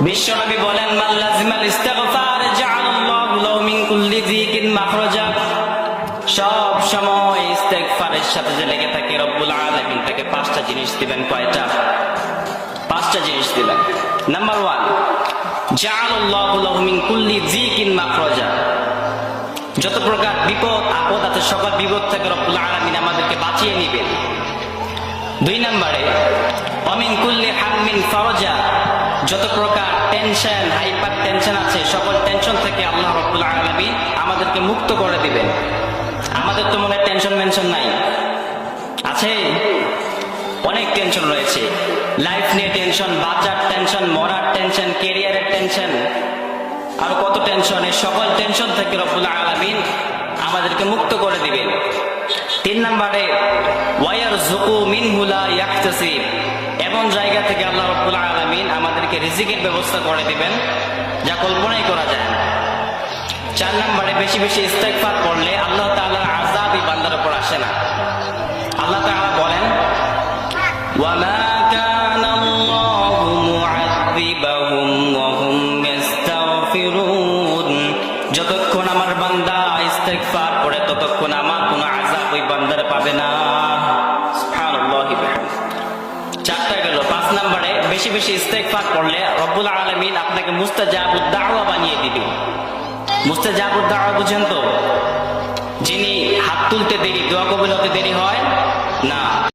বিশ্বনবী বলেন, মান লাজিমাল ইস্তিগফার জাআলাল্লাহু লাহু মিন কুল্লি যিকিন মাখরাজা। সব সময় ইস্তেগফারের সাথে যে লেগে থাকে, রব্বুল আলামিন তাকে 5টা জিনিস দিবেন। কয়টা? 5টা জিনিস দিবেন। নাম্বার 1, জাআলাল্লাহু লাহু মিন কুল্লি যিকিন মাখরাজা। যত প্রকার বিপদ আপদ আছে, সকল বিপদ থেকে রব্বুল আলামিন আমাদেরকে বাঁচিয়ে নেবেন। 2 নম্বরে, অমিন কুল্লি হাম্মিন ফারাজা। যত প্রকার টেনশন, হাইপার টেনশন আছে, সকল টেনশন থেকে আল্লাহ রাব্বুল আলামিন আমাদেরকে মুক্ত করে দিবেন। আমাদের তো মনে টেনশন মেনশন নাই, আছে? অনেক টেনশন রয়েছে। লাইফ নিয়ে টেনশন, বাচ্চার টেনশন, মরার টেনশন, ক্যারিয়ারের টেনশন, আর কত টেনশন। এই সকল টেনশন থেকে রব্বুল আলামিন আমাদেরকে মুক্ত করে দিবেন। 3 নম্বরে, ওয়ায়ারযুকু মিনহু লা ইয়াহতাসিব। এমন জায়গা থেকে আল্লাহ রাব্বুল আলামিন আমাদেরকে রিজিকের ব্যবস্থা করে দিবেন যা কল্পনাই করা যায় না। 4 নম্বরে, বেশি বেশি ইস্তেগফার করলে আল্লাহ তাআলার আযাব এই বান্দার উপর আসে না। আল্লাহ তাআলা বলেন, ওয়া মা কানা আল্লাহু মুআযযিবাহুম ওয়া হুম ইস্তাগফিরুন। যতক্ষণ আমার বান্দা ইস্তেগফার করে ততক্ষণ আমার কোনো আযাব ওই বান্দার পাবে না। সুবহানাল্লাহি ওয়া বিহামদিহি। 4টা গেল। 5 নম্বরে, বেশি বেশি ইস্তেগফার করলে রব্বুল আলামিন আপনাকে মুস্তাজাবুদ দাওয়া বানিয়ে দিবেন। মুস্তাজাবুদ দাওয়া বুঝেন তো? যিনি হাত তুলতে দেরি, দোয়া কবুল হতে দেরি হয় না।